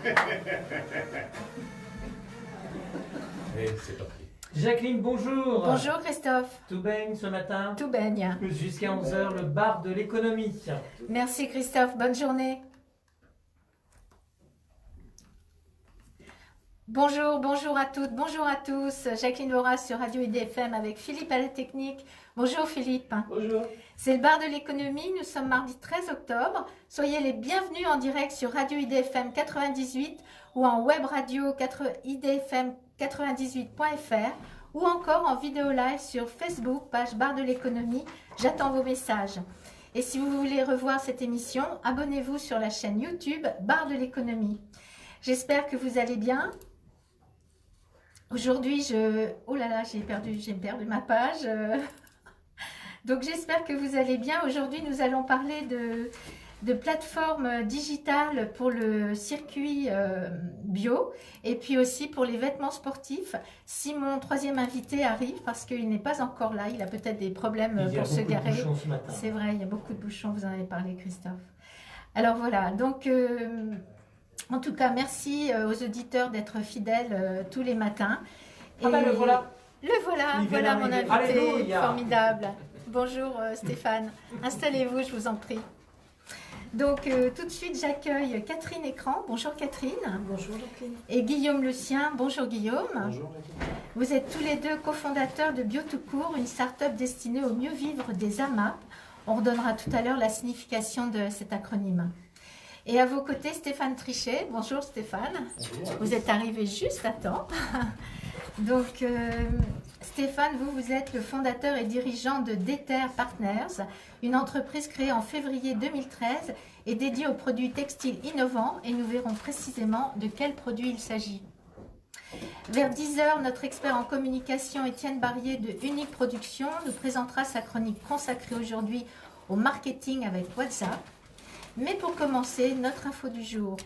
Et c'est parti. Jacqueline, bonjour. Bonjour Christophe. Tout baigne ce matin? Tout baigne. Jusqu'à 11h, le bar de l'économie. Merci Christophe, bonne journée. Bonjour, bonjour à toutes, bonjour à tous. Jacqueline Voras sur Radio IDFM avec Philippe à la technique. Bonjour Philippe. Bonjour. C'est le bar de l'économie, nous sommes mardi 13 octobre. Soyez les bienvenus en direct sur Radio IDFM 98 ou en web radio idfm98.fr ou encore en vidéo live sur Facebook, page bar de l'économie. J'attends vos messages. Et si vous voulez revoir cette émission, abonnez-vous sur la chaîne YouTube bar de l'économie. J'espère que vous allez bien. Aujourd'hui, oh là là, j'ai perdu ma page. Donc, j'espère que vous allez bien. Aujourd'hui, nous allons parler de plateformes digitales pour le circuit bio et puis aussi pour les vêtements sportifs. Si mon troisième invité arrive, parce qu'il n'est pas encore là, il a peut-être des problèmes pour se garer. C'est vrai, il y a beaucoup de bouchons, vous en avez parlé, Christophe. Alors voilà, donc... en tout cas, merci aux auditeurs d'être fidèles tous les matins. Ah ben le voilà. Le voilà, voilà mon invité. Alléluia. Formidable. Bonjour Stéphane. Installez-vous, je vous en prie. Donc tout de suite, j'accueille Catherine Écran. Bonjour Catherine. Bonjour Jacqueline. Et Guillaume Lucien. Bonjour Guillaume. Bonjour Jacqueline. Vous êtes tous les deux cofondateurs de Bio Tout Court, une start-up destinée au mieux vivre des AMAP. On redonnera tout à l'heure la signification de cet acronyme. Et à vos côtés, Stéphane Trichet. Bonjour Stéphane. Bonjour. Vous êtes arrivé juste à temps. Donc Stéphane, vous êtes le fondateur et dirigeant de Déter Partners, une entreprise créée en février 2013 et dédiée aux produits textiles innovants, et nous verrons précisément de quels produits il s'agit. Vers 10h, notre expert en communication Étienne Barrier de Unique Production nous présentera sa chronique consacrée aujourd'hui au marketing avec WhatsApp. Mais pour commencer, notre info du jour.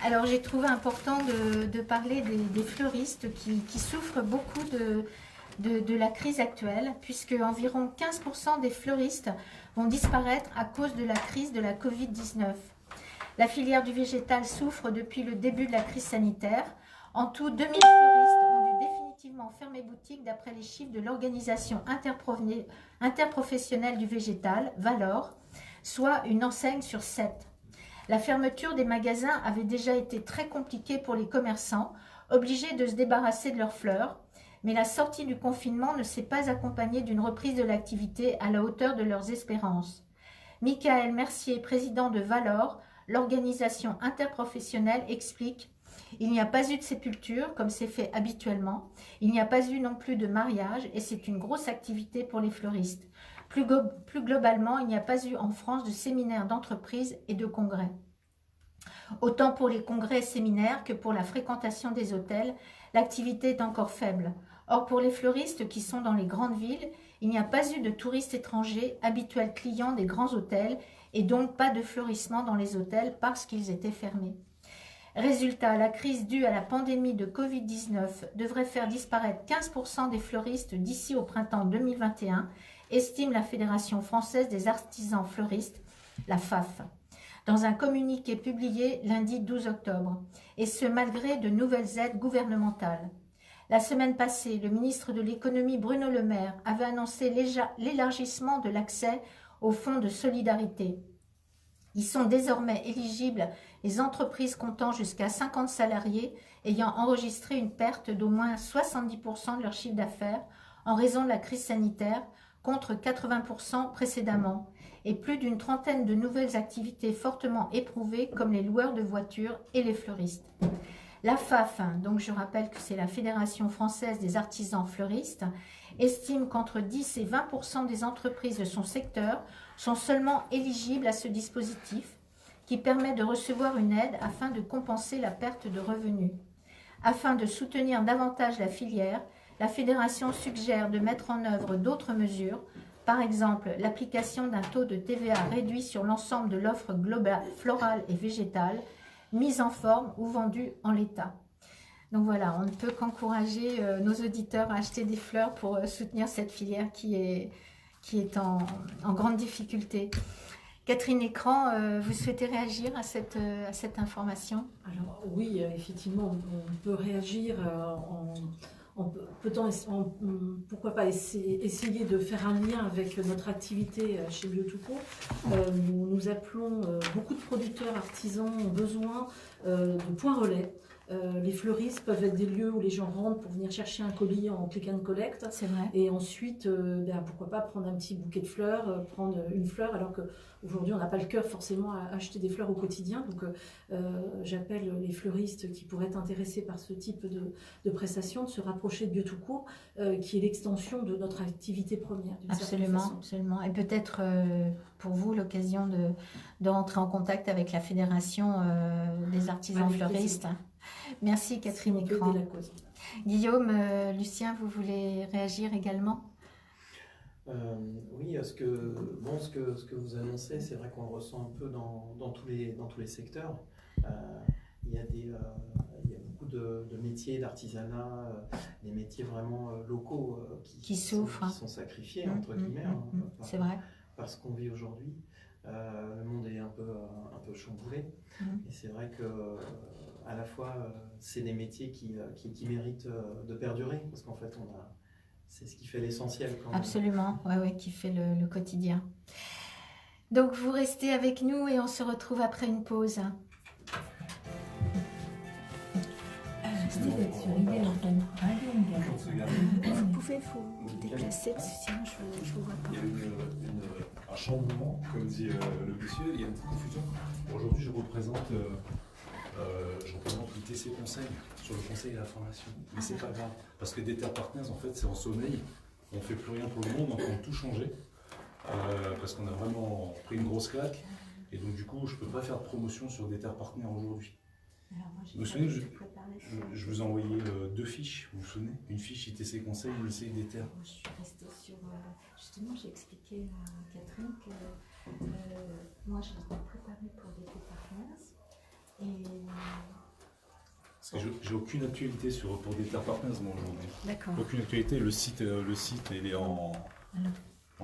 Alors j'ai trouvé important de parler des fleuristes qui souffrent beaucoup de la crise actuelle, puisque environ 15% des fleuristes vont disparaître à cause de la crise de la Covid-19. La filière du végétal souffre depuis le début de la crise sanitaire. En tout, 2000 fleuristes ont dû définitivement fermer boutique d'après les chiffres de l'organisation interprofessionnelle du végétal, Valor, soit une enseigne sur 7. La fermeture des magasins avait déjà été très compliquée pour les commerçants, obligés de se débarrasser de leurs fleurs, mais la sortie du confinement ne s'est pas accompagnée d'une reprise de l'activité à la hauteur de leurs espérances. Michael Mercier, président de Valor, l'organisation interprofessionnelle, explique: il n'y a pas eu de sépulture comme c'est fait habituellement, il n'y a pas eu non plus de mariage et c'est une grosse activité pour les fleuristes. Plus globalement, il n'y a pas eu en France de séminaires d'entreprise et de congrès. Autant pour les congrès et séminaires que pour la fréquentation des hôtels, l'activité est encore faible. Or, pour les fleuristes qui sont dans les grandes villes, il n'y a pas eu de touristes étrangers, habituels clients des grands hôtels, et donc pas de fleurissement dans les hôtels parce qu'ils étaient fermés. Résultat, la crise due à la pandémie de Covid-19 devrait faire disparaître 15% des fleuristes d'ici au printemps 2021, estime la Fédération française des artisans fleuristes, la FAF, dans un communiqué publié lundi 12 octobre, et ce malgré de nouvelles aides gouvernementales. La semaine passée, le ministre de l'économie Bruno Le Maire avait annoncé l'élargissement de l'accès au fonds de solidarité. Ils sont désormais éligibles les entreprises comptant jusqu'à 50 salariés ayant enregistré une perte d'au moins 70% de leur chiffre d'affaires en raison de la crise sanitaire, contre 80% précédemment, et plus d'une trentaine de nouvelles activités fortement éprouvées comme les loueurs de voitures et les fleuristes. La FAF, donc je rappelle que c'est la Fédération française des artisans fleuristes, estime qu'entre 10 et 20% des entreprises de son secteur sont seulement éligibles à ce dispositif qui permet de recevoir une aide afin de compenser la perte de revenus. Afin de soutenir davantage la filière, la Fédération suggère de mettre en œuvre d'autres mesures, par exemple l'application d'un taux de TVA réduit sur l'ensemble de l'offre globale florale et végétale, mise en forme ou vendue en l'état. Donc voilà, on ne peut qu'encourager nos auditeurs à acheter des fleurs pour soutenir cette filière qui est en grande difficulté. Catherine Écran, vous souhaitez réagir à cette information? Alors oui, effectivement, on peut réagir pourquoi pas essayer de faire un lien avec notre activité chez Biotoco. Nous appelons beaucoup de producteurs artisans ont besoin de points relais. Les fleuristes peuvent être des lieux où les gens rentrent pour venir chercher un colis en click and collect. C'est vrai. Et ensuite, pourquoi pas prendre un petit bouquet de fleurs, prendre une fleur, alors qu'aujourd'hui, on n'a pas le cœur forcément à acheter des fleurs au quotidien. Donc, j'appelle les fleuristes qui pourraient être intéressés par ce type de prestations de se rapprocher de Biotoco, qui est l'extension de notre activité première. Absolument, absolument. Et peut-être pour vous l'occasion de rentrer en contact avec la Fédération des artisans fleuristes. Merci Catherine Écran. Guillaume, Lucien, vous voulez réagir également? Oui, ce que vous annoncez, c'est vrai qu'on le ressent un peu dans tous les secteurs. Il y a beaucoup de métiers, d'artisanat, des métiers vraiment locaux qui souffrent, qui sont sacrifiés, entre guillemets, c'est vrai. Par ce qu'on vit aujourd'hui. Le monde est un peu chamboulé. Et c'est vrai que à la fois, c'est des métiers qui méritent de perdurer, parce qu'en fait, c'est ce qui fait l'essentiel. Absolument, ouais, qui fait le quotidien. Donc, vous restez avec nous et on se retrouve après une pause. Vous pouvez vous déplacer, parce que sinon je vous vois pas. Il y a un chamboulement, comme dit le monsieur, il y a une petite confusion. Aujourd'hui, je représente l'ITC Conseil sur le conseil et la formation. Mais c'est pas grave, parce que Déter Partners, en fait, c'est en sommeil. On ne fait plus rien pour le monde, donc on a tout changé. Parce qu'on a vraiment pris une grosse claque. Et donc, du coup, je ne peux pas faire de promotion sur Déter Partners aujourd'hui. Vous vous souvenez, je vous ai envoyé 2 fiches, vous vous souvenez? Une fiche ITC Conseil, une ITC Déter. Je suis restée sur... justement, j'ai expliqué à Catherine que moi, je l'ai préparée pour Déter Partners. Parce que j'ai aucune actualité pour Déter Partners, moi, aujourd'hui. D'accord. Aucune actualité. Le site il est en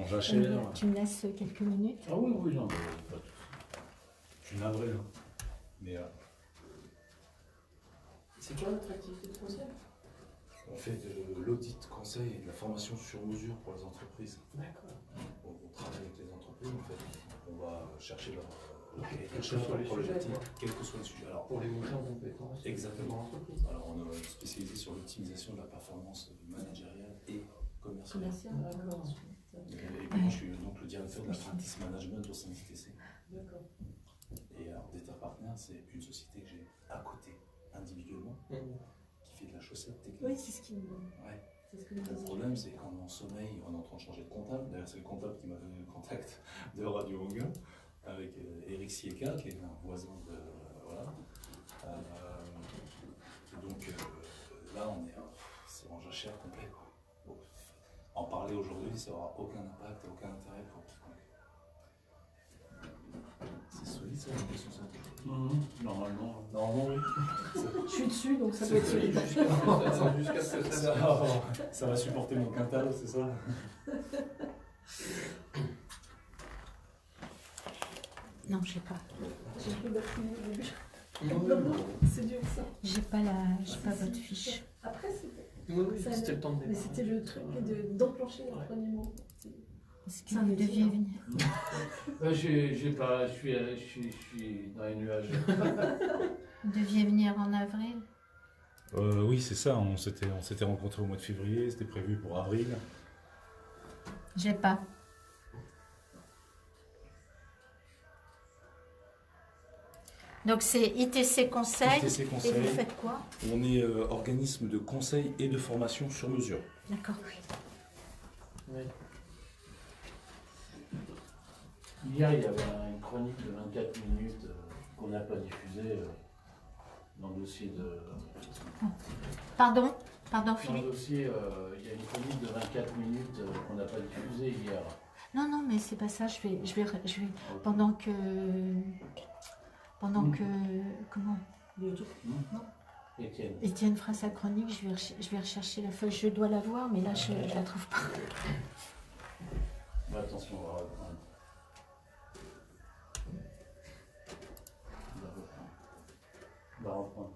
jachère. Tu me laisses quelques minutes? Ah oui, non, pas tout. Je suis navré, hein. Mais... C'est quoi notre activité de conseil? On fait de l'audit conseil et de la formation sur mesure pour les entreprises. D'accord. On travaille avec les entreprises, en fait. On va chercher leur Quel que soit le sujet. quel que soit le sujet. Alors, Pour les montées en compétences. exactement. L'entreprise. Alors, on est spécialisé sur l'optimisation de la performance managériale et commerciale. D'accord. Et puis, je suis donc le directeur de la practice management au sein de ITC. D'accord. Et alors, Déter Partners, c'est une société que j'ai à côté, individuellement, qui fait de la chaussette technique. Oui, c'est ce qui me... Ouais. C'est ce que nous Le problème, c'est quand on est en sommeil, on est en train de changer de comptable. D'ailleurs, c'est le comptable qui m'a donné le contact de Radio Longueur, avec Eric Sieka, qui est un voisin de. Voilà. Donc là, c'est en jachère complet. Bon, en parler aujourd'hui, ça n'aura aucun impact, aucun intérêt pour quiconque. C'est solide, ça, la question simple. Normalement, oui. Je suis dessus, donc ça doit être solide. Jusqu'à ce que Ça va supporter mon quintal, c'est ça? Non, je sais pas. J'ai plus batterie au début. C'est dur ça. J'ai pas votre fiche. Après, c'était... Oui, c'était le temps de Mais démarrer. c'était le truc d'enclencher le premier mot. Est-ce que vous deviez venir? J'ai pas, je suis dans les nuages. Vous deviez venir en avril? Oui, c'est ça. On s'était rencontrés au mois de février. C'était prévu pour avril. J'ai pas. Donc c'est ITC Conseil. ITC Conseil. Et vous faites quoi? On est organisme de conseil et de formation sur mesure. D'accord. Oui. Hier, il y avait une chronique de 24 minutes qu'on n'a pas diffusée dans le dossier de... Pardon Dans le Philippe? dossier, il y a une chronique de 24 minutes qu'on n'a pas diffusée hier. Non, mais c'est pas ça. Je vais pendant que comment Étienne. Étienne fera sa chronique, je vais rechercher la feuille. Je dois la voir, mais là je la trouve pas. Attention, on va reprendre. reprendre.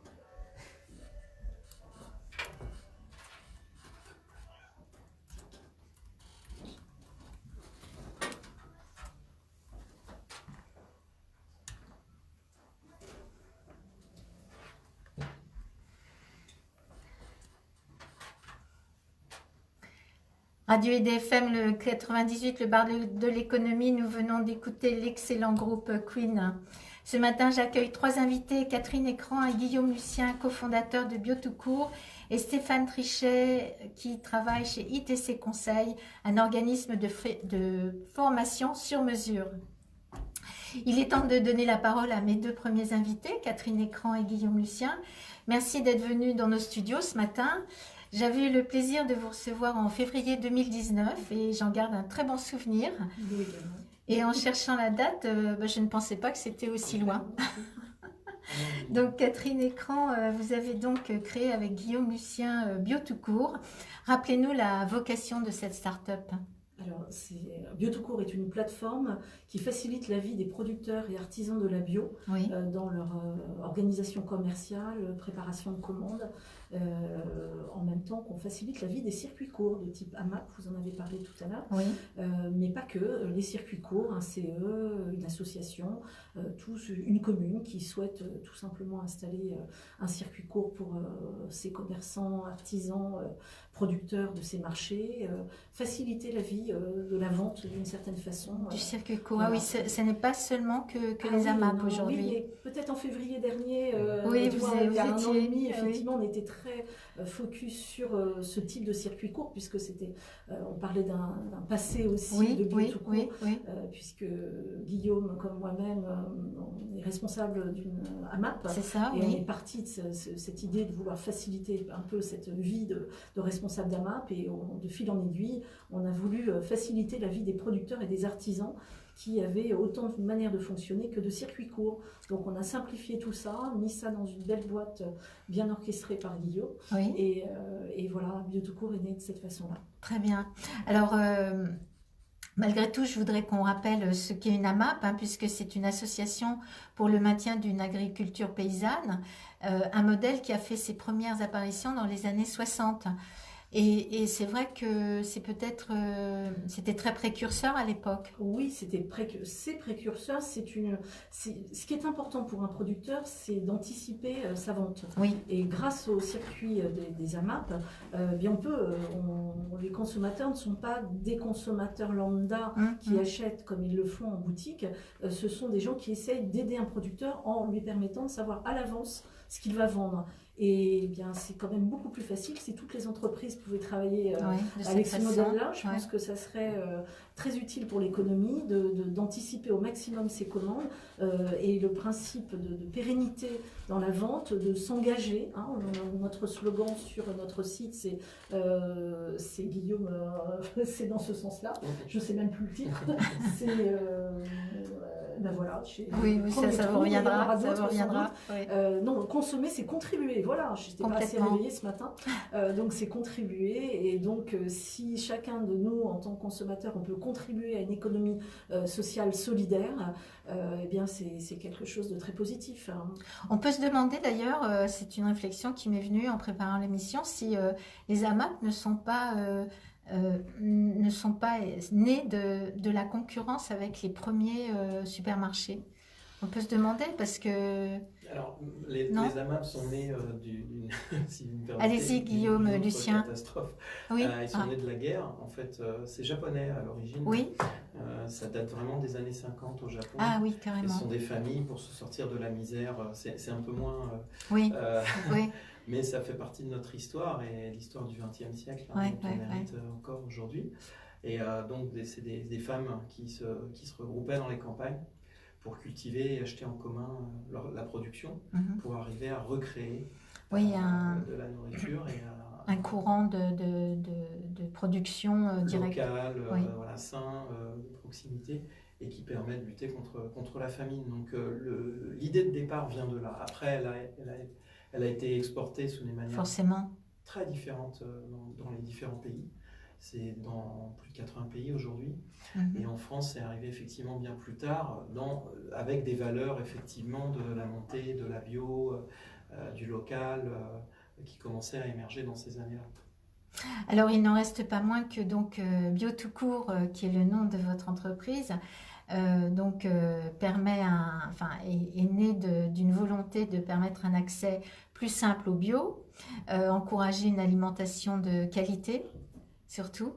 Radio EDFM, le 98, le bar de l'économie, nous venons d'écouter l'excellent groupe Queen. Ce matin, j'accueille 3 invités, Catherine Écran et Guillaume Lucien, cofondateurs de Bio-tout-court, et Stéphane Trichet, qui travaille chez ITC Conseil, un organisme de formation sur mesure. Il est temps de donner la parole à mes 2 premiers invités, Catherine Écran et Guillaume Lucien. Merci d'être venus dans nos studios ce matin. J'avais eu le plaisir de vous recevoir en février 2019 et j'en garde un très bon souvenir. Oui, également. Et en cherchant la date, je ne pensais pas que c'était aussi loin. Donc Catherine Écran, vous avez donc créé avec Guillaume Lucien Bio-tout-court. Rappelez-nous la vocation de cette start-up. Alors, Bio-tout-court est une plateforme qui facilite la vie des producteurs et artisans de la bio Oui, dans leur organisation commerciale, préparation de commandes, en même temps qu'on facilite la vie des circuits courts de type AMAP, vous en avez parlé tout à l'heure, oui, mais pas que, les circuits courts, un CE, une association, tous une commune qui souhaite tout simplement installer un circuit court pour ses commerçants, artisans, producteurs de ces marchés, faciliter la vie de la vente d'une certaine façon. du circuit court. Voilà. Ah oui, ce n'est pas seulement que Ah les oui, AMAP non, aujourd'hui. Oui, mais peut-être en février dernier, Oui, tu vous vois, il y a un an étiez, et demi, oui. effectivement, on était très focus sur ce type de circuit court, puisque c'était, on parlait d'un passé aussi Oui, de oui, Bio-tout-court, oui, oui. puisque Guillaume, comme moi-même, on est responsable d'une AMAP. C'est ça, Et on est oui. parti de cette idée de vouloir faciliter un peu cette vie de responsable d'AMAP, et de fil en aiguille, on a voulu faciliter la vie des producteurs et des artisans qui avaient autant de manières de fonctionner que de circuits courts. Donc on a simplifié tout ça, mis ça dans une belle boîte bien orchestrée par Guillaume, Oui. et voilà, Bio-tout-court est né de cette façon-là. Très bien. Alors, malgré tout, je voudrais qu'on rappelle ce qu'est une AMAP, puisque c'est une association pour le maintien d'une agriculture paysanne, un modèle qui a fait ses premières apparitions dans les années 60. Et c'est vrai que c'était très précurseur à l'époque. Oui, c'est précurseur. Ce qui est important pour un producteur, c'est d'anticiper sa vente. Oui, Et grâce au circuit des AMAP, bien les consommateurs ne sont pas des consommateurs lambda qui achètent comme ils le font en boutique. Ce sont des gens qui essayent d'aider un producteur en lui permettant de savoir à l'avance ce qu'il va vendre. Et bien, c'est quand même beaucoup plus facile si toutes les entreprises pouvaient travailler avec ce modèle-là. Je pense que ça serait très utile pour l'économie d'anticiper au maximum ses commandes, et le principe de pérennité dans la vente, de s'engager. Notre slogan sur notre site, c'est Guillaume, c'est dans ce sens-là. Je ne sais même plus le titre. C'est ben voilà. Oui, ça vous reviendra. Ça vous reviendra. Non, consommer, c'est contribuer. Voilà, je n'étais pas assez réveillée ce matin. Donc, c'est contribuer. Et donc, si chacun de nous, en tant que consommateur, on peut contribuer à une économie sociale solidaire, eh bien, c'est quelque chose de très positif. On peut se demander d'ailleurs, c'est une réflexion qui m'est venue en préparant l'émission, si les AMAP ne sont pas nés de la concurrence avec les premiers supermarchés. On peut se demander parce que... Alors, les AMAP sont nés d'une... si vous me permettez, allez-y, Guillaume, Lucien. Catastrophe. Oui. Ils sont nés de la guerre. En fait, c'est japonais à l'origine. Oui. Ça date vraiment des années 50 au Japon. Ah oui, carrément. Ce sont des familles pour se sortir de la misère. C'est un peu moins... oui. Oui. Mais ça fait partie de notre histoire et l'histoire du XXe siècle, on hérite encore aujourd'hui. Et donc, c'est des femmes qui se regroupaient dans les campagnes pour cultiver et acheter en commun la production, pour arriver à recréer de la nourriture et un courant de production directe. Local, sain, de proximité, et qui permet de lutter contre la famine. Donc l'idée de départ vient de là. Après, elle a été exportée sous des manières forcément très différentes dans les différents pays. c'est dans plus de 80 pays aujourd'hui. Mhm. Et en France, c'est arrivé effectivement bien plus tard, avec des valeurs effectivement de la montée, de la bio, du local, qui commençaient à émerger dans ces années-là. Alors, il n'en reste pas moins que donc Bio tout court, qui est le nom de votre entreprise, permet est né d'une volonté de permettre un accès plus simple au bio, encourager une alimentation de qualité surtout,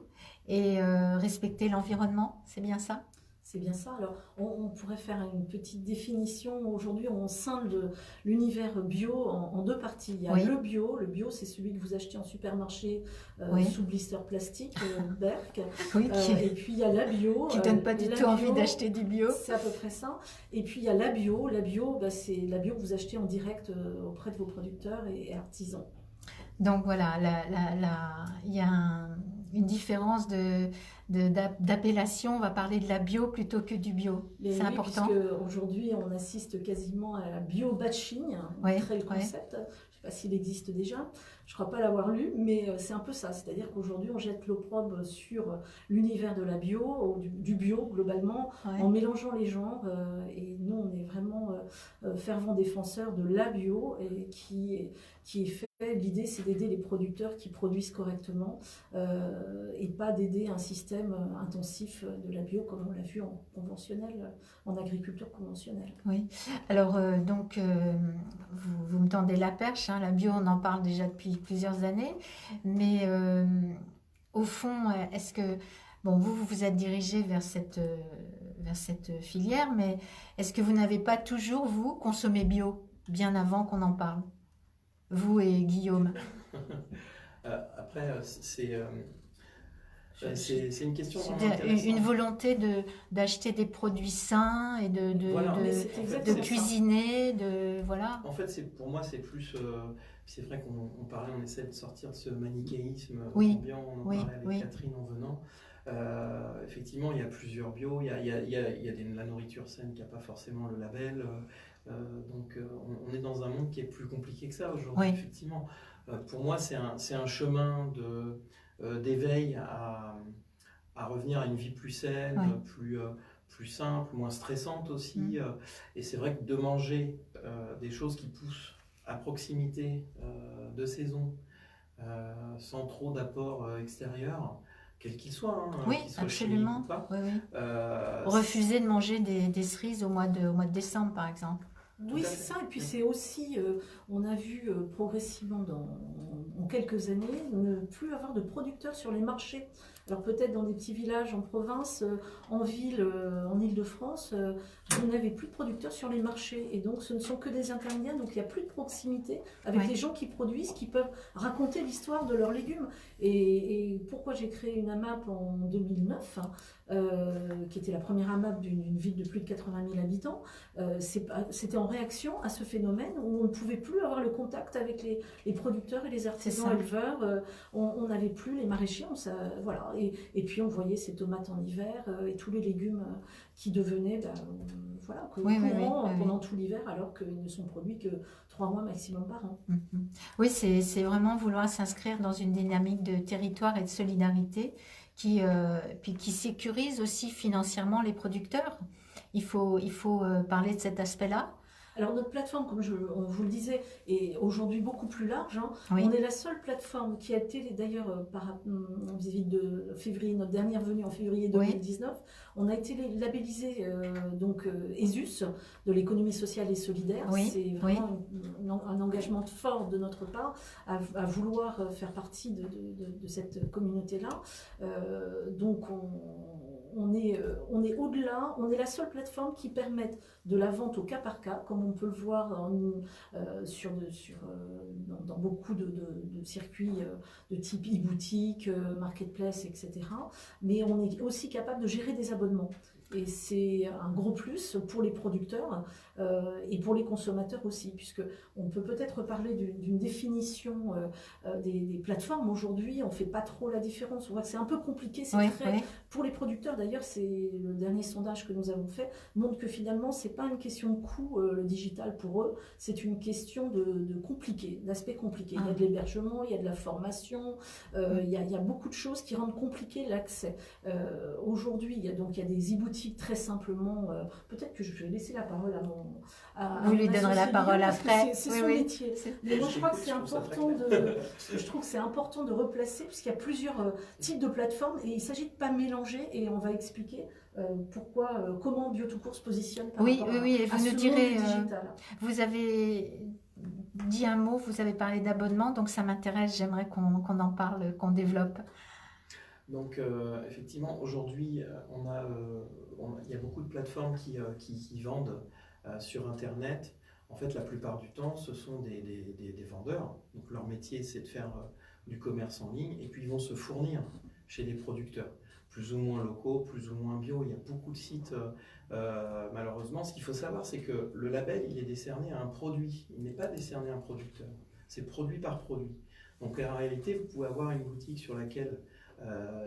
et respecter l'environnement, c'est bien ça? C'est bien ça. Alors, on pourrait faire une petite définition. Aujourd'hui, on scinde l'univers bio en deux parties. Il y a Oui. le bio c'est celui que vous achetez en supermarché Oui. sous blister plastique, Berk. Oui, Et puis il y a la bio. qui donne pas du la tout envie bio, d'acheter du bio. C'est à peu près ça. Et puis il y a la bio. La bio, c'est la bio que vous achetez en direct auprès de vos producteurs et artisans. Donc voilà, il y a une différence d'appellation. On va parler de la bio plutôt que du bio. Mais C'est oui, important. puisque aujourd'hui, on assiste quasiment à la bio-batching, Oui, très le concept. Je ne sais pas s'il existe déjà. Je ne crois pas l'avoir lu, mais c'est un peu ça. C'est-à-dire qu'aujourd'hui, on jette l'opprobre sur l'univers de la bio, du bio globalement, Ouais. en mélangeant les genres. Et nous, on est vraiment fervents défenseurs de la bio et qui est fait. L'idée, c'est d'aider les producteurs qui produisent correctement et pas d'aider un système intensif de la bio comme on l'a vu en conventionnel, en agriculture conventionnelle. Oui. Alors, vous me tendez la perche, hein. La bio, on en parle déjà depuis plusieurs années. Mais au fond, est-ce que, bon, vous vous êtes dirigé vers cette filière, mais est-ce que vous n'avez pas toujours, vous, consommé bio, bien avant qu'on en parle? Vous et Guillaume. Après, c'est une question vraiment Une intéressante. volonté d'acheter des produits sains et Voilà, mais c'est c'est de exactement ça. cuisiner, voilà. En fait, pour moi, c'est plus. C'est vrai qu'on parlait, on essaie de sortir de ce manichéisme Oui, ambiant, on en oui, parlait avec oui. Catherine en venant. Effectivement, il y a plusieurs bio, il y a la nourriture saine qui n'a pas forcément le label. Donc, on est dans un monde qui est plus compliqué que ça aujourd'hui, Oui. effectivement. Pour moi, c'est un chemin d'éveil à revenir à une vie plus saine, Oui. plus simple, moins stressante aussi. Mm. Et c'est vrai que de manger des choses qui poussent à proximité de saison, sans trop d'apport extérieur, quel qu'il soit, hein, Oui, qu'il soit chimique absolument. ou pas. Oui, oui. euh, Refuser de manger des cerises au mois de décembre, par exemple. Oui, Tout à c'est fait. ça. Et puis c'est aussi, on a vu progressivement en quelques années ne plus avoir de producteurs sur les marchés. Alors peut-être dans des petits villages en province, en ville, en Île-de-France, vous n'avez plus de producteurs sur les marchés. Et donc ce ne sont que des intermédiaires, donc il n'y a plus de proximité avec Ouais. les gens qui produisent, qui peuvent raconter l'histoire de leurs légumes. Et pourquoi j'ai créé une AMAP en 2009, qui était la première AMAP d'une ville de plus de 80 000 habitants, c'était en réaction à ce phénomène où on ne pouvait plus avoir le contact avec les producteurs et les artisans ça. éleveurs. On n'avait plus les maraîchers, voilà. Et puis on voyait ces tomates en hiver et tous les légumes qui devenaient voilà, Oui, oui, courants oui, oui. pendant tout l'hiver alors qu'ils ne sont produits que 3 mois maximum par an. Mhm. Oui, c'est vraiment vouloir s'inscrire dans une dynamique de territoire et de solidarité puis qui sécurise aussi financièrement les producteurs. Il faut parler de cet aspect-là. Alors notre plateforme, comme on vous le disait, est aujourd'hui beaucoup plus large. Hein. Oui. On est la seule plateforme qui a été, d'ailleurs, vis-à-vis de février, notre dernière venue en février 2019, on a été labellisé ESUS, de l'économie sociale et solidaire. Oui, C'est vraiment un engagement fort de notre part à vouloir faire partie de cette communauté-là. Donc on est au-delà, on est la seule plateforme qui permette de la vente au cas par cas, comme on peut le voir dans beaucoup de circuits de type e-boutique, marketplace, etc. Mais on est aussi capable de gérer des abonnements. Et c'est un gros plus pour les producteurs et pour les consommateurs aussi, puisque on peut peut-être parler d'une définition des plateformes. Aujourd'hui, on ne fait pas trop la différence. On voit que c'est un peu compliqué. C'est très... Pour les producteurs, d'ailleurs, c'est le dernier sondage que nous avons fait, montre que finalement, ce n'est pas une question de coût, le digital pour eux, c'est une question de compliqué, d'aspect compliqué. Il y a de l'hébergement, il y a de la formation, il y a beaucoup de choses qui rendent compliqué l'accès. Aujourd'hui, il y a des e-boutiques très simplement. Peut-être que je vais laisser la parole à mon... Vous lui donnerez la parole après. C'est son métier. Mais moi, je crois que c'est important je trouve que c'est important de replacer, puisqu'il y a plusieurs types de plateformes, et il s'agit de ne pas mélanger, et on va expliquer comment Bio2Court se positionne par rapport à et vous nous direz, digital. Vous avez dit un mot, vous avez parlé d'abonnement, donc ça m'intéresse, j'aimerais qu'on en parle, qu'on développe. Donc effectivement, aujourd'hui, il y a beaucoup de plateformes qui vendent sur Internet. En fait, la plupart du temps, ce sont des vendeurs. Donc leur métier, c'est de faire du commerce en ligne, et puis ils vont se fournir chez des producteurs, plus ou moins locaux, plus ou moins bio. Il y a beaucoup de sites, malheureusement. Ce qu'il faut savoir, c'est que le label, il est décerné à un produit. Il n'est pas décerné à un producteur. C'est produit par produit. Donc en réalité, vous pouvez avoir une boutique sur laquelle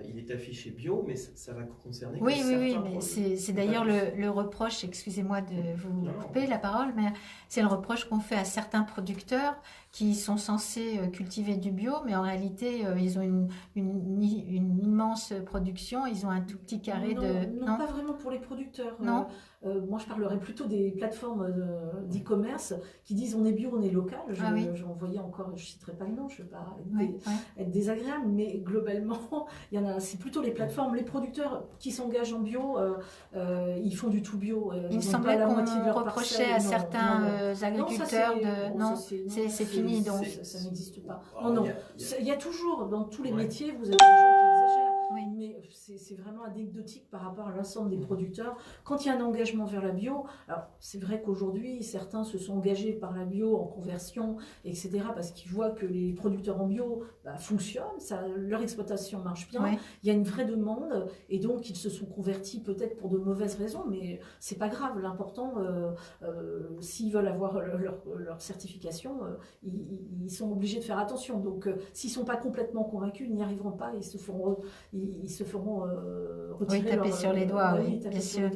il est affiché bio, mais ça va concerner que certains mais produits. c'est d'ailleurs le reproche, excusez-moi de vous couper la parole, mais c'est le reproche qu'on fait à certains producteurs qui sont censés cultiver du bio, mais en réalité, ils ont une immense production, ils ont un tout petit carré Non, pas vraiment pour les producteurs. Non. Moi, je parlerais plutôt des plateformes d'e-commerce qui disent on est bio, on est local. J'en voyais encore, je ne citerai pas le nom, je ne veux pas être désagréable, mais globalement, c'est plutôt les plateformes, les producteurs qui s'engagent en bio, ils font du tout bio. Il me semblait qu'on reprochait à certains agriculteurs c'est fini, donc. Ça n'existe pas. Non. Il y a toujours, dans tous les métiers, vous avez des gens qui exagèrent. Mais c'est vraiment anecdotique par rapport à l'ensemble des producteurs. Quand il y a un engagement vers la bio, alors c'est vrai qu'aujourd'hui, certains se sont engagés par la bio en conversion, etc., parce qu'ils voient que les producteurs en bio fonctionnent, leur exploitation marche bien, il y a une vraie demande, et donc ils se sont convertis peut-être pour de mauvaises raisons, mais c'est pas grave. L'important, s'ils veulent avoir leur certification, ils sont obligés de faire attention. Donc s'ils ne sont pas complètement convaincus, ils n'y arriveront pas, ils se feront retirer taper sur les doigts, bien sûr.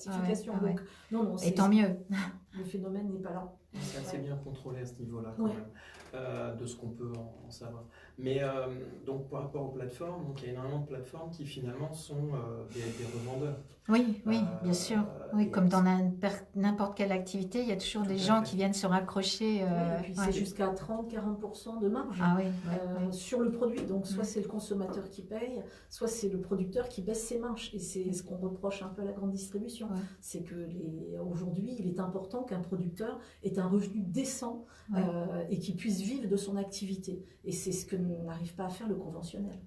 Certification. Donc, non, et tant mieux. Le phénomène n'est pas là. C'est assez bien contrôlé à ce niveau-là, quand même, de ce qu'on peut en savoir. Mais donc, par rapport aux plateformes, donc, il y a énormément de plateformes qui finalement sont des revendeurs. Oui, bien sûr. Comme dans n'importe quelle activité, il y a toujours des gens qui viennent se raccrocher. Et puis c'est jusqu'à 30-40% de marge sur le produit. Donc soit c'est le consommateur qui paye, soit c'est le producteur qui baisse ses marges. Et c'est ce qu'on reproche un peu à la grande distribution. C'est que aujourd'hui, il est important qu'un producteur ait un revenu décent et qu'il puisse vivre de son activité. Et c'est ce que n'arrive pas à faire le conventionnel.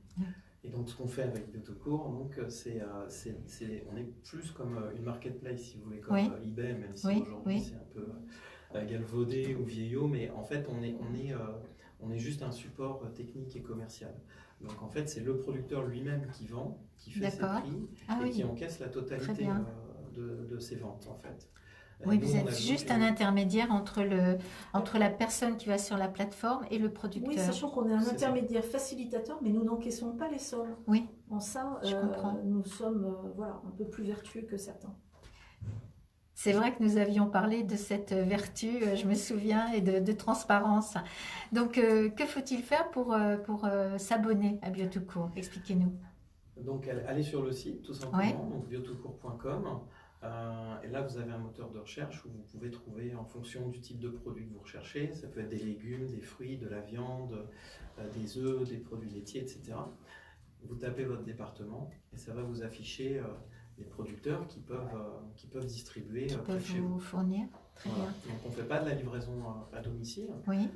Et donc, ce qu'on fait avec Bio2Court, donc, on est plus comme une marketplace, si vous voulez, comme eBay, même si aujourd'hui c'est un peu galvaudé ou vieillot, mais en fait, on est juste un support technique et commercial. Donc, en fait, c'est le producteur lui-même qui vend, qui fait ses prix et qui encaisse la totalité de ses ventes, en fait. Oui, vous êtes juste un intermédiaire entre la personne qui va sur la plateforme et le producteur. Oui, sachant qu'on est un intermédiaire facilitateur, mais nous n'encaissons pas les sommes. Oui, en ça, nous sommes un peu plus vertueux que certains. C'est vrai que nous avions parlé de cette vertu, je me souviens, et de transparence. Donc, que faut-il faire pour s'abonner à Bio2Court? Expliquez-nous. Donc, allez sur le site, tout simplement, donc bio2court.com. Et là, vous avez un moteur de recherche où vous pouvez trouver, en fonction du type de produit que vous recherchez, ça peut être des légumes, des fruits, de la viande, des œufs, des produits laitiers, etc. Vous tapez votre département et ça va vous afficher les producteurs qui peuvent distribuer près de chez vous. Fournir. Très bien. Donc on ne fait pas de la livraison à domicile. Oui.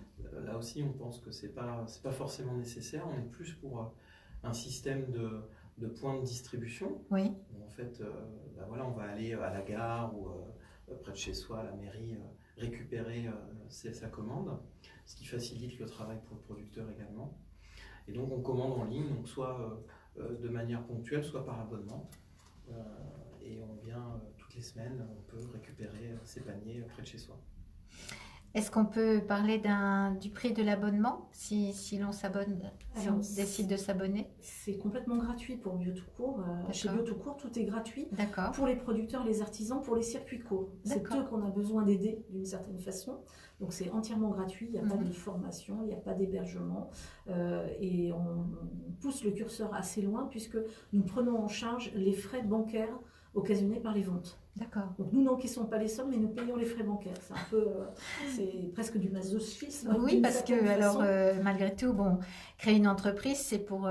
Là aussi, on pense que c'est pas forcément nécessaire. On est plus pour un système de points de distribution. Oui. Où en fait, on va aller à la gare ou près de chez soi, à la mairie, récupérer sa commande, ce qui facilite le travail pour le producteur également. Et donc on commande en ligne, donc soit de manière ponctuelle, soit par abonnement. Et on vient toutes les semaines, on peut récupérer ces paniers près de chez soi. Est-ce qu'on peut parler du prix de l'abonnement si l'on s'abonne, si on décide de s'abonner? C'est complètement gratuit pour Bio-tout-court. Chez Bio-tout-court, tout est gratuit. D'accord. Pour les producteurs, les artisans, pour les circuits courts. C'est eux qu'on a besoin d'aider d'une certaine façon. Donc c'est entièrement gratuit, il n'y a pas de formation, il n'y a pas d'hébergement. Et on pousse le curseur assez loin puisque nous prenons en charge les frais bancaires occasionnés par les ventes. D'accord. Donc nous n'encaissons pas les sommes, mais nous payons les frais bancaires. C'est un peu, c'est presque du masochisme. Oui, parce que alors malgré tout, bon, créer une entreprise, c'est pour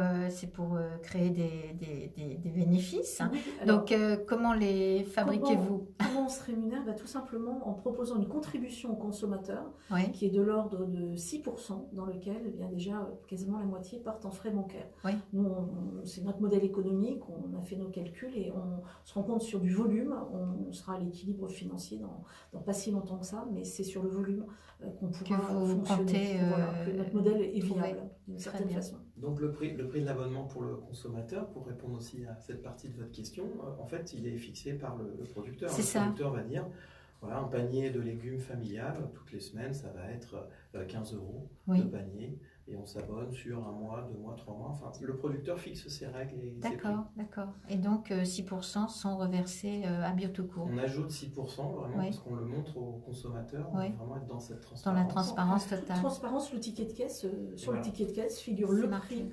créer des bénéfices. Oui, alors, donc comment les fabriquez-vous? Comment on se rémunère? Tout simplement en proposant une contribution aux consommateurs Oui. qui est de l'ordre de 6%, dans lequel eh bien, déjà quasiment la moitié partent en frais bancaires. Oui. Nous, c'est notre modèle économique, on a fait nos calculs et on se rend compte sur du volume. On sera à l'équilibre financier dans pas si longtemps que ça, mais c'est sur le volume qu'on pourra fonctionner. Voilà, que notre modèle est viable d'une certaine façon. Donc le prix de l'abonnement pour le consommateur, pour répondre aussi à cette partie de votre question, en fait il est fixé par le producteur. Le producteur va dire, voilà, un panier de légumes familial, toutes les semaines ça va être 15 € de panier. Et on s'abonne sur 1 mois, 2 mois, 3 mois. Enfin, le producteur fixe ses règles et ses prix. D'accord. Et donc 6% sont reversés à Bio-tout-court. On ajoute 6% vraiment parce qu'on le montre aux consommateurs. On veut vraiment être dans cette transparence. Dans la transparence totale. Transparence, le ticket de caisse, sur le ticket de caisse figure le prix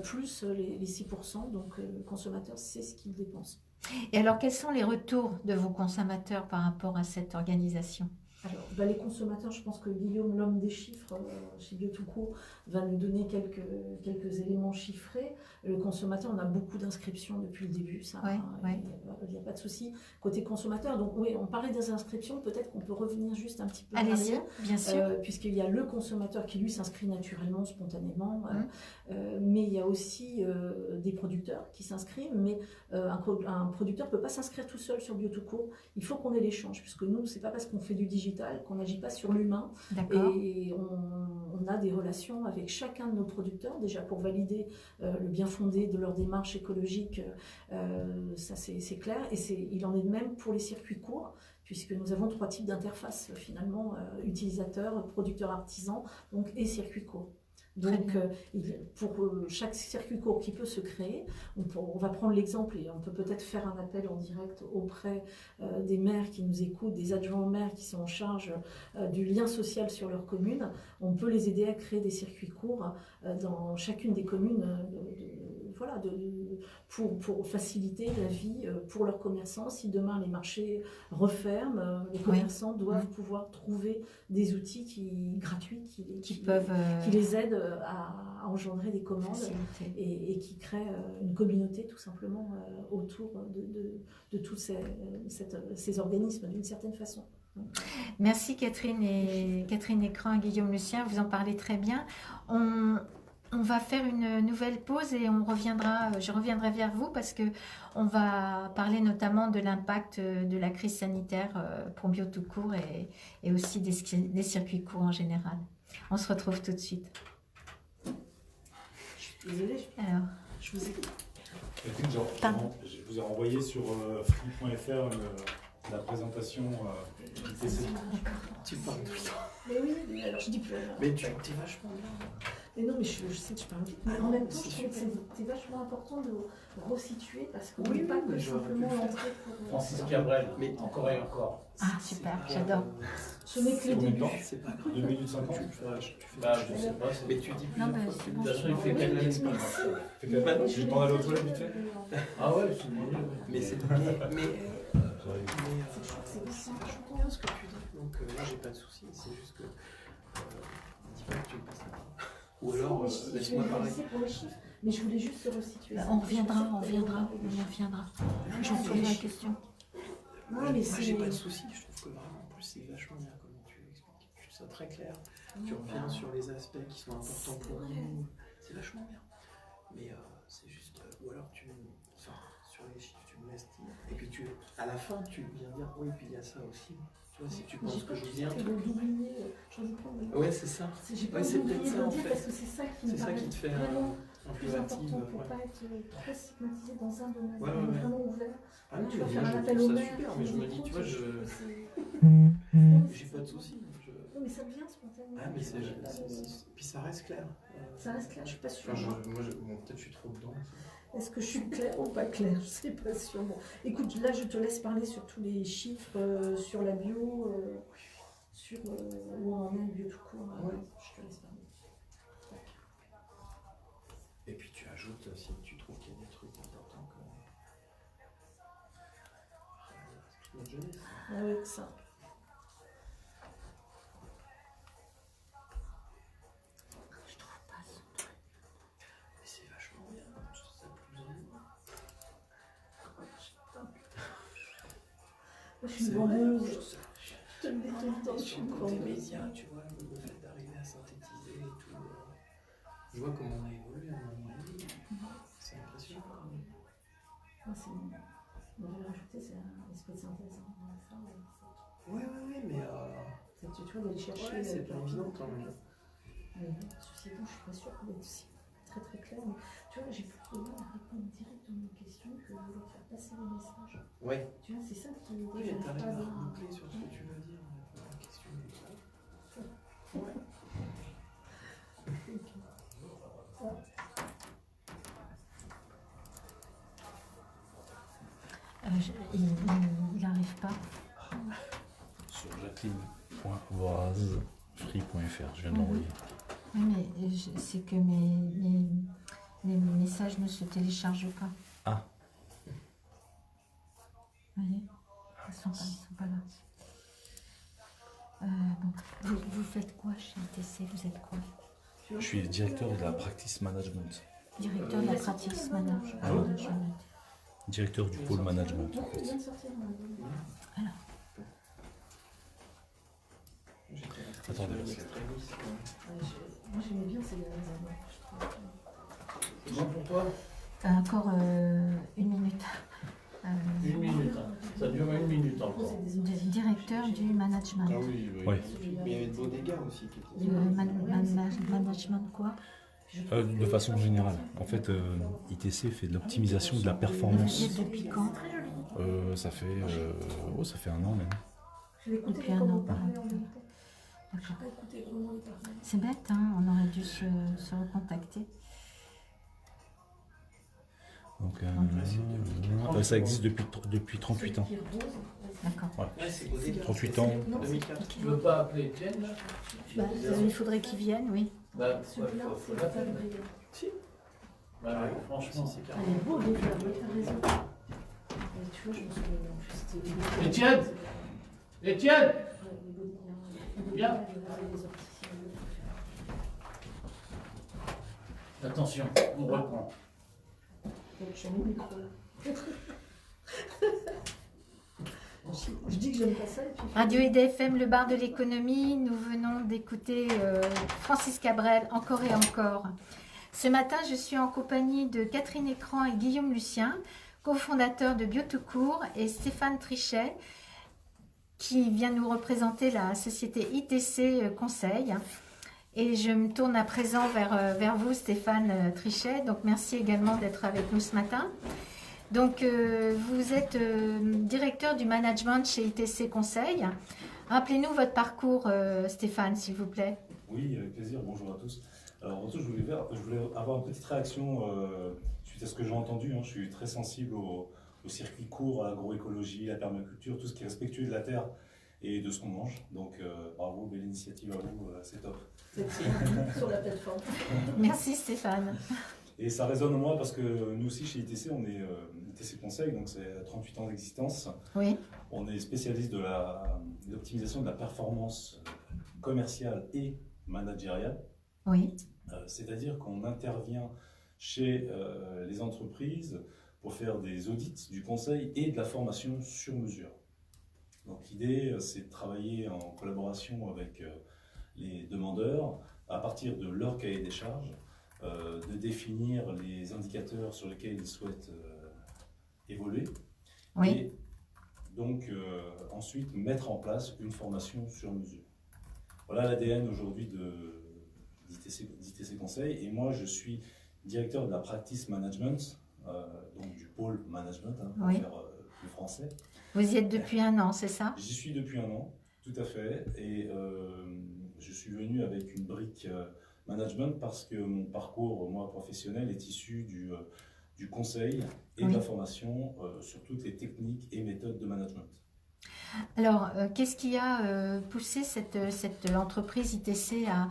plus les 6%. Donc le consommateur sait ce qu'il dépense. Et alors, quels sont les retours de vos consommateurs par rapport à cette organisation? Alors, les consommateurs, je pense que Guillaume, l'homme des chiffres, chez Bio-tout-court, va nous donner quelques éléments chiffrés. Le consommateur, on a beaucoup d'inscriptions depuis le début, ça, il n'y a pas de souci. Côté consommateur, donc oui, on parlait des inscriptions, peut-être qu'on peut revenir juste un petit peu en arrière, bien sûr. puisqu'il y a le consommateur qui, lui, s'inscrit naturellement, spontanément, mais il y a aussi des producteurs qui s'inscrivent, mais un producteur ne peut pas s'inscrire tout seul sur Bio-tout-court, il faut qu'on ait l'échange, puisque nous, c'est pas parce qu'on fait du digital qu'on n'agit pas sur l'humain. Et on a des relations avec chacun de nos producteurs, déjà pour valider le bien fondé de leur démarche écologique, ça c'est clair. Et il en est de même pour les circuits courts, puisque nous avons 3 types d'interfaces finalement, utilisateurs, producteurs artisans et circuits courts. Donc, pour chaque circuit court qui peut se créer, on va prendre l'exemple et on peut peut-être faire un appel en direct auprès des maires qui nous écoutent, des adjoints maires qui sont en charge du lien social sur leur commune. On peut les aider à créer des circuits courts dans chacune des communes pour faciliter la vie pour leurs commerçants. Si demain les marchés referment, les commerçants doivent pouvoir trouver des outils gratuits qui les aident à engendrer des commandes et qui créent une communauté tout simplement autour de tous ces organismes d'une certaine façon. Merci Catherine Écran et Guillaume Lucien, vous en parlez très bien. On va faire une nouvelle pause et je reviendrai vers vous parce que on va parler notamment de l'impact de la crise sanitaire pour Bio-tout-court et aussi des circuits courts en général. On se retrouve tout de suite. Je suis désolée. Alors, je vous ai... Je vous ai renvoyé sur free.fr la présentation ITC. Tu parles tout le temps. Mais oui, mais alors je dis plus. Mais tu es vachement bien. Mais non, mais je sais que je parle vite. Mais en même temps, je trouve que c'est vachement important de resituer parce qu'on n'est pas que simplement l'entrée pour... Francis Cabrel, mais encore et encore. Ah, super, j'adore. Ce n'est que le début. C'est pas 2 minutes 50. Je sais pas. Mais tu dis Non, plusieurs mais fois c'est plus bon. de De toute façon, il fait 4 minutes. Je vais prendre à l'autre toilette vite fait. Ah ouais, c'est mieux. Mais c'est vachement bien ce que tu dis. Donc là, j'ai pas de soucis. C'est juste que dis pas que tu ne passes pas. Ou alors, laisse-moi parler. Pour les chiffres, mais je voulais juste resituer. On reviendra. Je vous poserai la question. Non, Moi, mais j'ai pas de soucis. Je trouve que vraiment, en plus, c'est vachement bien comment tu expliques. Tu fais ça très clair. Tu reviens sur les aspects qui sont importants pour nous. C'est vachement bien. Mais c'est juste. Ou alors, sur les chiffres, tu me laisses dire. Et puis, à la fin, tu viens dire oui, puis il y a ça aussi. Tu vois, si tu penses que je viens. Ouais, Ouais, c'est ça. J'ai pas oublié de le dire parce que c'est ça qui me paraît te fait. vraiment plus active. important pour Ouais. pas être trop stigmatisé dans un domaine, Ouais, mais ouais. vraiment ouvert. Ah oui, Tu vas mais faire moi, un je appel trouve au ça maire. super, mais je me dis, tu vois, j'ai pas de soucis. Non, mais ça vient spontanément. Ah, mais tu vois, j'ai pas de- puis ça reste clair. Ça reste clair, je suis pas sûre. Enfin, bon, peut-être je suis trop dedans. Est-ce que je suis claire ou pas claire? Je sais pas sûre. Bon, écoute, là, je te laisse parler sur tous les chiffres, sur la bio, sur où on en est, le bio tout court. Ouais. Je te laisse parler. Et puis tu ajoutes, si tu trouves qu'il y a des trucs importants comme toute notre jeunesse. Ah oui, ça. Je trouve pas ça. Mais c'est vachement bien, ça plus en nous. Moi, je suis une C'est vendeuse. vrai, Je te le dis tout le temps, je suis une des vendeuse. médias, tu vois, le fait d'arriver à synthétiser et tout. Je vois comment on a évolué à un moment donné. C'est impressionnant quand même. Moi, c'est une... Moi, je vais rajouter, c'est un esprit de synthèse. Hein. Ça, Ouais, mais tu vois, d'aller chercher. ouais, c'est pas évident quand même. Mais ceci étant, je suis pas sûre d'être aussi très très claire. Mais tu vois, j'ai plus de mal à répondre directement aux questions que de leur faire passer les messages. Ouais. Tu vois, c'est ça qui Oui, mais j'arrive pas t'arrives à à voir. reboucler sur ce que tu veux dire. La question est ça. Ouais. Il n'arrive pas. Sur jacqueline.vorazefree.fr, je viens de l'envoyer. Oui, mais c'est que mes messages ne se téléchargent pas. Ah. Vous voyez, ils sont pas là. Bon. Vous faites quoi chez ITC? Vous êtes quoi? Je suis directeur de la practice management. Directeur de la practice management. Ah ouais. Directeur du pôle management. Non, il vient de sortir. Alors. Attendez, Moi, j'aimais bien ces dernières années. C'est bon pour toi? T'as encore 1 minute. 1 minute, hein. Ça dure 1 minute encore. Directeur du management. Ah oui, oui. Mais il y avait de beaux dégâts aussi qui étaient. Management quoi? De façon générale. En fait, ITC fait de l'optimisation de la performance. Et depuis quand? Ça fait 1 an même. Depuis 1 an, par exemple. D'accord. C'est bête, hein, on aurait dû se recontacter. Donc, ça existe depuis 38 ans. D'accord. Ouais, c'est beaux dégâts. 38 ans. 2004. Tu veux pas appeler Étienne là? Bah, il faudrait qu'ils viennent, oui. Bah, ouais, faut l'appeler. Si. Bah, franchement. C'est Elle est beau, le gars, t'as raison. Et tu vois, je me souviens, en plus, c'était... Étienne! Étienne! Viens. Attention, on reprend. J'ai mis le micro. Je dis que j'aime pas ça et puis... Radio EDFM, le bar de l'économie, nous venons d'écouter Francis Cabrel, encore et encore. Ce matin, je suis en compagnie de Catherine Écran et Guillaume Lucien, cofondateurs de Bio-tout-court, et Stéphane Trichet, qui vient nous représenter la société ITC Conseil. Et je me tourne à présent vers vous, Stéphane Trichet. Donc, merci également d'être avec nous ce matin. Donc, vous êtes directeur du management chez ITC Conseil. Rappelez-nous votre parcours, Stéphane, s'il vous plaît. Oui, avec plaisir. Bonjour à tous. Alors, en tout, je voulais avoir une petite réaction suite à ce que j'ai entendu. Je suis très sensible au circuit court, à l'agroécologie, la permaculture, tout ce qui est respectueux de la terre et de ce qu'on mange. Donc, bravo, belle initiative à vous, c'est top. Sur la plateforme. Merci, Stéphane. Et ça résonne en moi parce que nous aussi, chez ITC, on est ITC Conseil, donc c'est 38 ans d'existence. Oui. On est spécialiste de l'optimisation de la performance commerciale et managériale. Oui. C'est-à-dire qu'on intervient chez les entreprises pour faire des audits du conseil et de la formation sur mesure. Donc l'idée, c'est de travailler en collaboration avec les demandeurs à partir de leur cahier des charges, de définir les indicateurs sur lesquels ils souhaitent évoluer. Oui. Et donc ensuite mettre en place une formation sur mesure. Voilà l'ADN aujourd'hui d'ITC Conseil, et moi je suis directeur de la practice management, donc du pôle management, hein, pour Oui. faire plus français. Vous y êtes depuis un an, c'est ça? J'y suis depuis un an, tout à fait, et je suis venu avec une brique management parce que mon parcours, moi, professionnel, est issu du conseil et Oui. de la formation sur toutes les techniques et méthodes de management. Alors, qu'est-ce qui a poussé cette entreprise ITC à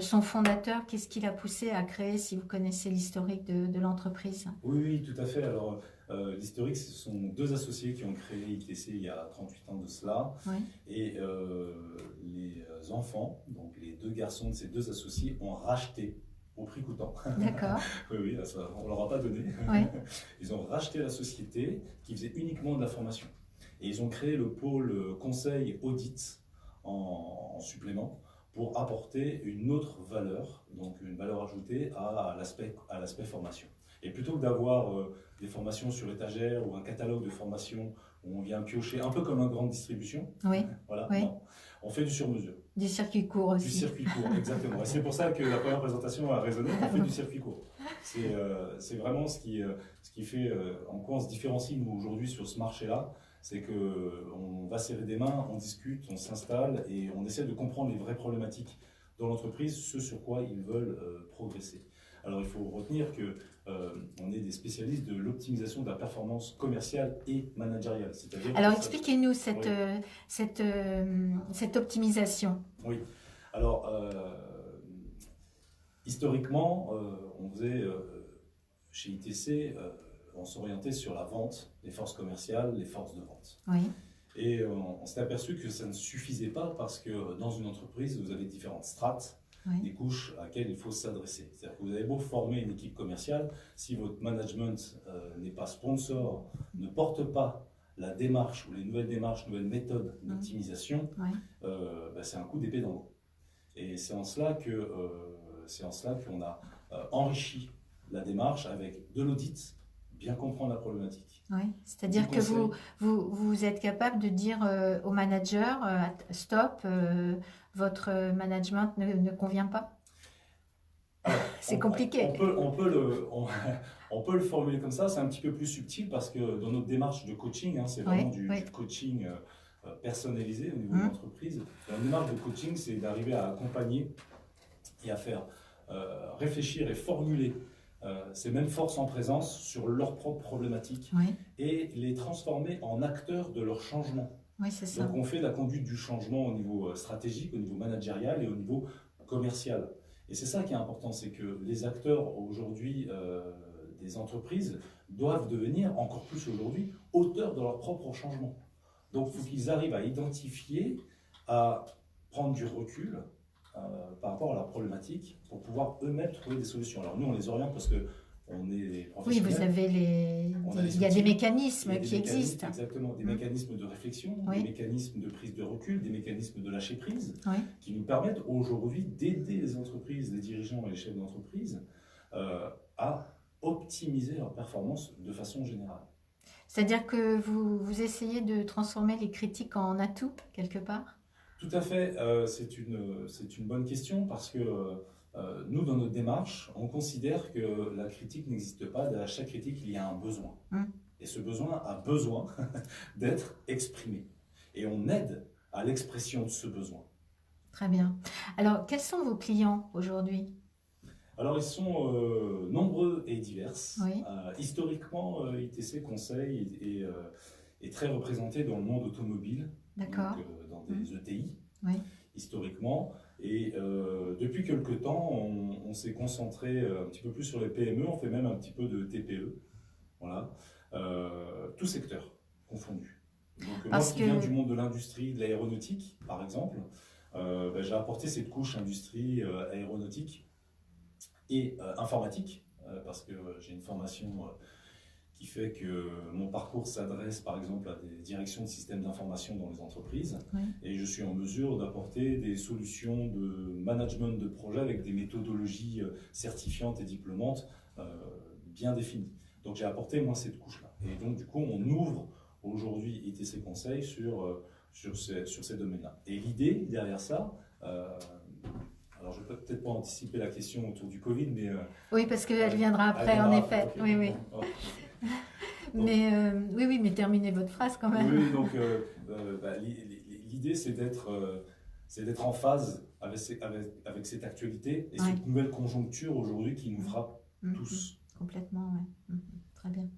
son fondateur, qu'est-ce qui l'a poussé à créer, si vous connaissez l'historique de l'entreprise? Oui, oui, tout à fait. Alors, l'historique, ce sont deux associés qui ont créé ITC il y a 38 ans de cela. Oui. Et les enfants, donc les deux garçons de ces deux associés, ont racheté au prix coûtant. D'accord. Oui, oui, ça, on ne leur a pas donné. Oui. Ils ont racheté la société qui faisait uniquement de la formation. Et ils ont créé le pôle conseil audit en supplément pour apporter une autre valeur, donc une valeur ajoutée à l'aspect formation. Et plutôt que d'avoir des formations sur étagère ou un catalogue de formations où on vient piocher, un peu comme une grande distribution, Oui. voilà, Oui. non, on fait du sur-mesure. Du circuit court Du aussi. circuit court, exactement. Et c'est pour ça que la première présentation a résonné, on fait du circuit court. C'est vraiment ce qui fait, en quoi on se différencie nous aujourd'hui sur ce marché-là, c'est qu'on va serrer des mains, on discute, on s'installe et on essaie de comprendre les vraies problématiques dans l'entreprise, ce sur quoi ils veulent progresser. Alors il faut retenir qu'on est des spécialistes de l'optimisation de la performance commerciale et managériale. Alors expliquez-nous cette optimisation. Oui, alors historiquement, on faisait chez ITC, on s'orientait sur la vente, les forces commerciales, les forces de vente. Oui. Et on s'est aperçu que ça ne suffisait pas parce que dans une entreprise, vous avez différentes strates, Oui. des couches à laquelle il faut s'adresser. C'est-à-dire que vous avez beau former une équipe commerciale, si votre management n'est pas sponsor, ne porte pas la démarche ou les nouvelles démarches, nouvelles méthodes d'optimisation, Oui. C'est un coup d'épée dans l'eau. Et c'est en cela qu'on a enrichi la démarche avec de l'audit, bien comprendre la problématique. Oui. C'est-à-dire que vous êtes capable de dire au manager stop, votre management ne convient pas. C'est compliqué. On peut le formuler comme ça, c'est un petit peu plus subtil parce que dans notre démarche de coaching, c'est vraiment du coaching personnalisé au niveau de l'entreprise. La démarche de coaching, c'est d'arriver à accompagner et à faire réfléchir et formuler ces mêmes forces en présence sur leurs propres problématiques et les transformer en acteurs de leur changement. Oui, c'est ça. Donc on fait la conduite du changement au niveau stratégique, au niveau managérial et au niveau commercial. Et c'est ça qui est important, c'est que les acteurs aujourd'hui des entreprises doivent devenir, encore plus aujourd'hui, auteurs de leur propre changement. Donc il faut qu'ils arrivent à identifier, à prendre du recul par rapport à leur problématique pour pouvoir eux-mêmes trouver des solutions. Alors nous, on les oriente parce qu'on est professionnels. Oui, vous avez il y a des mécanismes qui existent. Exactement, des mécanismes de réflexion, des mécanismes de prise de recul, des mécanismes de lâcher prise qui nous permettent aujourd'hui d'aider les entreprises, les dirigeants et les chefs d'entreprise à optimiser leur performance de façon générale. C'est-à-dire que vous essayez de transformer les critiques en atouts, quelque part? Tout à fait, c'est une bonne question parce que nous, dans notre démarche, on considère que la critique n'existe pas. Derrière chaque critique, il y a un besoin. Et ce besoin a besoin d'être exprimé. Et on aide à l'expression de ce besoin. Très bien. Alors, quels sont vos clients aujourd'hui? Alors, ils sont nombreux et divers. Oui. Historiquement, ITC Conseil est très représenté dans le monde automobile. D'accord. Donc, dans des ETI, historiquement. Et depuis quelque temps, on s'est concentré un petit peu plus sur les PME, on fait même un petit peu de TPE. Voilà. Tout secteur confondu. Donc, moi qui viens du monde de l'industrie, de l'aéronautique, par exemple, j'ai apporté cette couche industrie aéronautique et informatique, parce que j'ai une formation qui fait que mon parcours s'adresse par exemple à des directions de systèmes d'information dans les entreprises et je suis en mesure d'apporter des solutions de management de projet avec des méthodologies certifiantes et diplômantes bien définies. Donc j'ai apporté moi cette couche-là. Et donc du coup on ouvre aujourd'hui ITC Conseil sur ces domaines-là. Et l'idée derrière ça, alors je vais peut-être pas anticiper la question autour du Covid, mais... Oui, parce qu'elle viendra après, elle en viendra effet. après, ok. Oui, oui. Ok. Mais oui, mais terminez votre phrase quand même. Oui, donc l'idée c'est d'être en phase avec cette actualité et Ouais. cette nouvelle conjoncture aujourd'hui qui nous frappe tous. Complètement, oui. Très bien.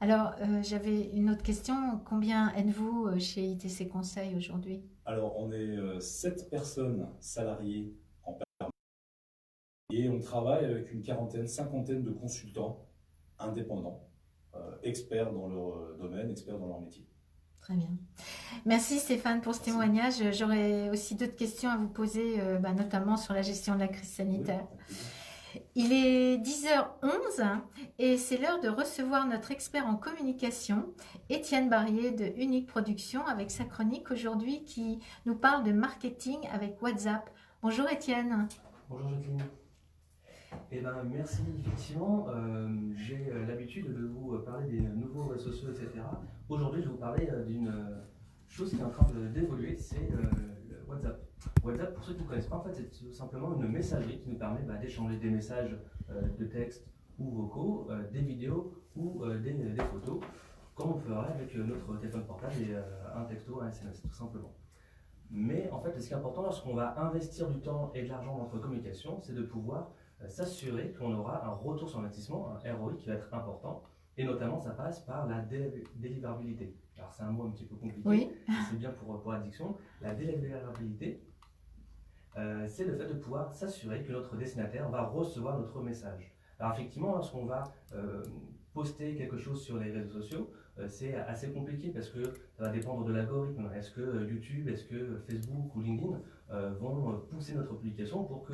Alors, j'avais une autre question. Combien êtes-vous chez ITC Conseil aujourd'hui? Alors, on est 7 personnes salariées en permanence et on travaille avec une quarantaine, cinquantaine de consultants indépendants, experts dans leur domaine, experts dans leur métier. Très bien. Merci Stéphane pour ce témoignage. J'aurais aussi d'autres questions à vous poser, notamment sur la gestion de la crise sanitaire. Oui. Il est 10h11 et c'est l'heure de recevoir notre expert en communication, Étienne Barrier de Unique Production, avec sa chronique aujourd'hui qui nous parle de marketing avec WhatsApp. Bonjour Étienne. Bonjour Jacqueline. Eh ben, merci, effectivement. J'ai l'habitude de vous parler des nouveaux réseaux sociaux, etc. Aujourd'hui, je vais vous parler d'une chose qui est en train d'évoluer, c'est le WhatsApp. WhatsApp, pour ceux qui ne connaissent pas, en fait, c'est tout simplement une messagerie qui nous permet d'échanger des messages de texte ou vocaux, des vidéos ou des photos, comme on ferait avec notre téléphone portable et un texto, un SMS, tout simplement. Mais en fait, ce qui est important lorsqu'on va investir du temps et de l'argent dans notre communication, c'est de pouvoir s'assurer qu'on aura un retour sur investissement, un ROI qui va être important. Et notamment, ça passe par la délivrabilité. Alors, c'est un mot un petit peu compliqué, Oui. c'est bien pour l'addiction. La délivrabilité, c'est le fait de pouvoir s'assurer que notre destinataire va recevoir notre message. Alors, effectivement, lorsqu'on va poster quelque chose sur les réseaux sociaux, c'est assez compliqué parce que ça va dépendre de l'algorithme. Est-ce que YouTube, est-ce que Facebook ou LinkedIn vont pousser notre publication pour que